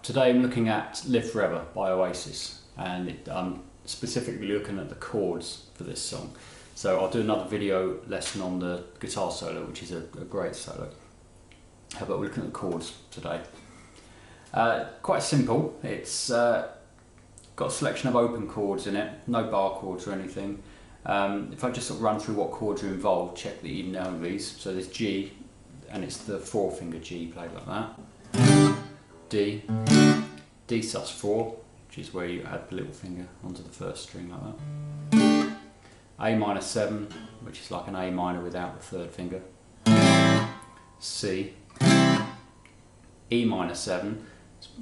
Today I'm looking at Live Forever by Oasis, and I'm specifically looking at the chords for this song. So I'll do another video lesson on the guitar solo, which is a great solo. How about we're looking at the chords today? Quite simple. It's got a selection of open chords in it, no bar chords or anything. If I just sort of run through what chords are involved, check that you know these. So there's G, and it's the 4-finger G played like that. D, D sus4, which is where you add the little finger onto the first string like that. A minor 7, which is like an A minor without the third finger. C, E minor 7,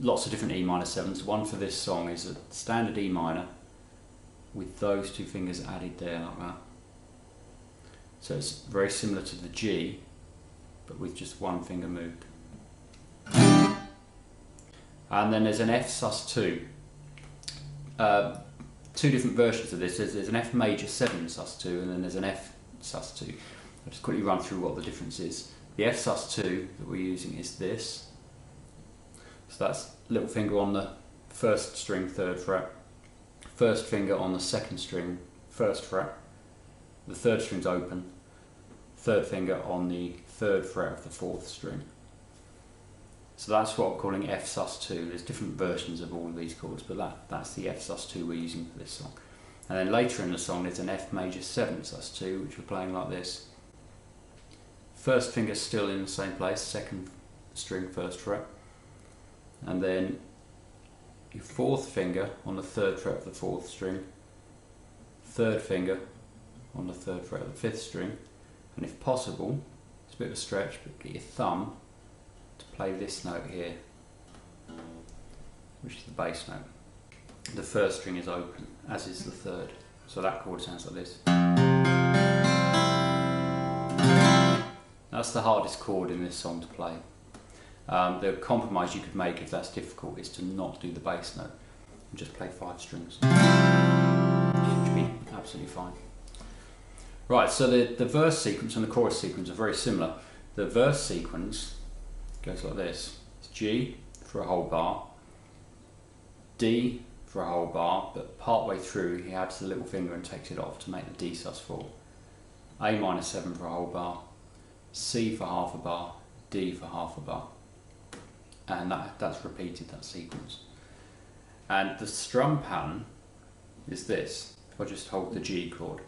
lots of different E minor 7s. One for this song is a standard E minor with those two fingers added there like that. So it's very similar to the G, but with just one finger moved. And then there's an F sus2. Two different versions of this. There's an F major 7 sus2 and then there's an F sus2. I'll just quickly run through what the difference is. The F sus2 that we're using is this. So that's little finger on the first string, 3rd fret. First finger on the 2nd string, 1st fret. The 3rd string's open. 3rd finger on the 3rd fret of the 4th string. So that's what we're calling F sus2. There's different versions of all of these chords, but that's the F sus2 we're using for this song. And then later in the song there's an F major 7 sus2, which we're playing like this. First finger still in the same place, 2nd string, 1st fret. And then your 4th finger on the 3rd fret of the 4th string. 3rd finger on the 3rd fret of the 5th string. And if possible, it's a bit of a stretch, but get your thumb to play this note here, which is the bass note. The 1st string is open, as is the 3rd. So that chord sounds like this. That's the hardest chord in this song to play. The compromise you could make if that's difficult is to not do the bass note and just play 5 strings, which would be absolutely fine. Right, so the verse sequence and the chorus sequence are very similar. The verse sequence goes like this. It's G for a whole bar, D for a whole bar, but part way through he adds the little finger and takes it off to make the D sus4. A minor 7 for a whole bar, C for half a bar, D for half a bar. And that's repeated, that sequence. And the strum pattern is this. If I just hold the G chord.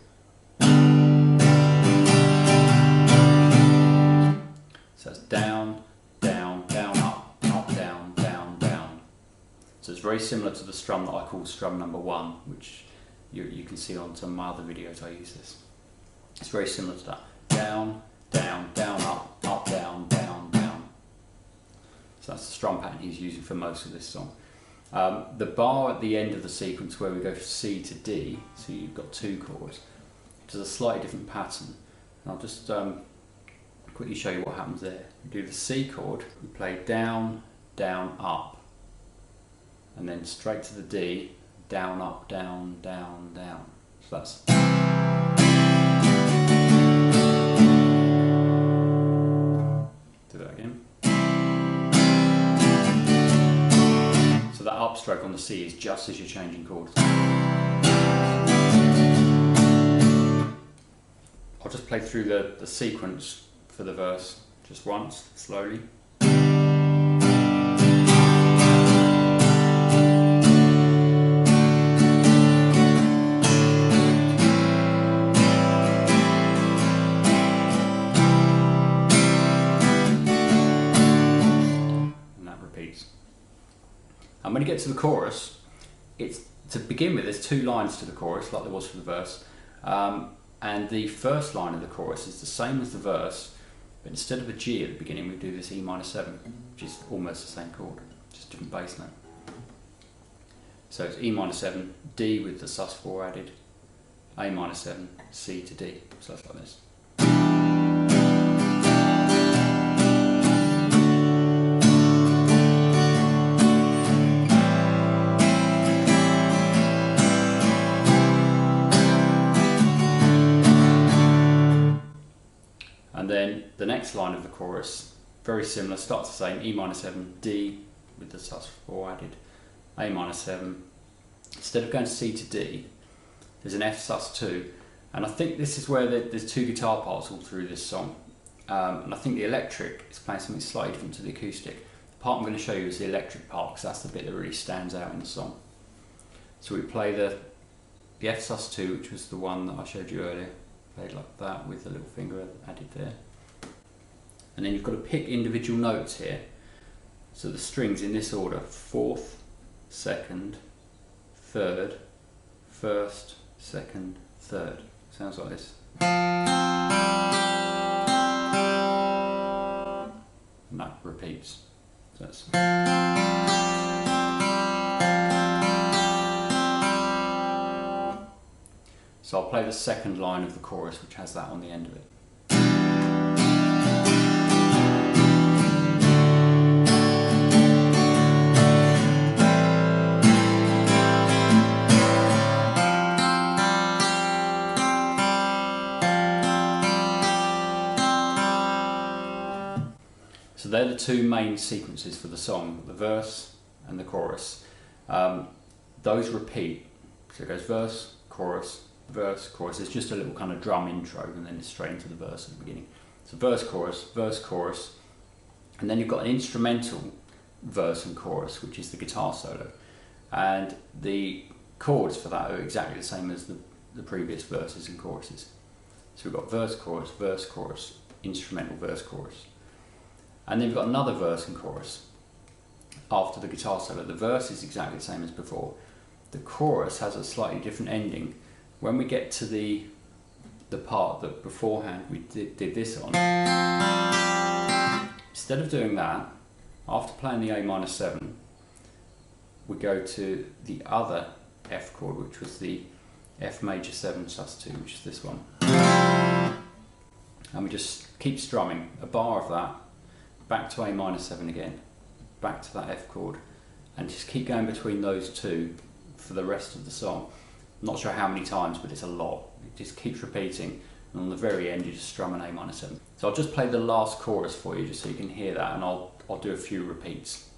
So it's down, down, down, up, up, down, down, down. So it's very similar to the strum that I call strum number 1, which you can see on some of my other videos I use this. It's very similar to that. Down, down, down, up, down, down, down. So that's the strum pattern he's using for most of this song. The bar at the end of the sequence where we go from C to D, so you've got 2 chords, which is a slightly different pattern. And I'll just quickly show you what happens there. We do the C chord, we play down, down, up, and then straight to the D, down, up, down, down, down. So that's... Do that again. So that upstroke on the C is just as you're changing chords. I'll just play through the sequence for the verse just once, slowly. And when you get to the chorus, it's to begin with, there's 2 lines to the chorus, like there was for the verse. And the first line of the chorus is the same as the verse, but instead of a G at the beginning, we do this E minor 7, which is almost the same chord, just a different bass note. So it's E minor 7, D with the sus4 added, A minor 7, C to D. So that's like this. And then the next line of the chorus, very similar, starts the same, E minor 7, D with the sus4 added, A minor 7. Instead of going C to D, there's an F sus2, and I think this is where there's two guitar parts all through this song. And I think the electric is playing something slightly different to the acoustic. The part I'm going to show you is the electric part, because that's the bit that really stands out in the song. So we play the F sus2, which was the one that I showed you earlier, played like that with the little finger added there. And then you've got to pick individual notes here. So the strings in this order: 4th, 2nd, 3rd, 1st, 2nd, 3rd. Sounds like this. And that repeats. So that's so I'll play the second line of the chorus, which has that on the end of it. So they're the two main sequences for the song, the verse and the chorus. Those repeat, so it goes verse, chorus, chorus. It's just a little kind of drum intro, and then it's straight into the verse at the beginning. So verse, chorus, and then you've got an instrumental verse and chorus, which is the guitar solo. And the chords for that are exactly the same as the previous verses and choruses. So we've got verse, chorus, instrumental, verse, chorus. And then we've got another verse and chorus after the guitar solo. The verse is exactly the same as before. The chorus has a slightly different ending. When we get to the part that beforehand we did this on, instead of doing that, after playing the A minor 7, we go to the other F chord, which was the F major 7 sus2, which is this one. And we just keep strumming a bar of that, back to A minor 7 again, back to that F chord, and just keep going between those two for the rest of the song. I'm not sure how many times, but it's a lot. It just keeps repeating, and on the very end you just strum an A minor 7. So I'll just play the last chorus for you just so you can hear that, and I'll do a few repeats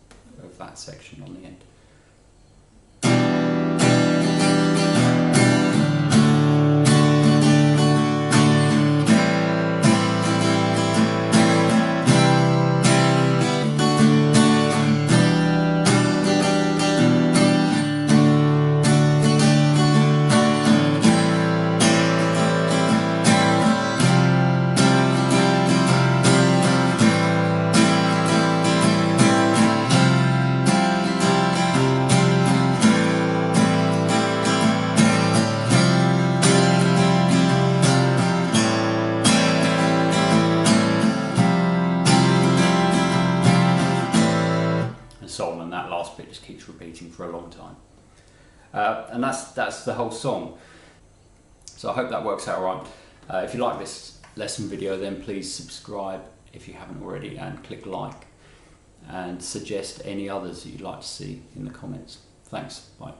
of that section on the end. And that last bit just keeps repeating for a long time, and that's the whole song. So I hope that works out all right. If you like this lesson video, then please subscribe if you haven't already, and click like, and suggest any others that you'd like to see in the comments. Thanks, bye.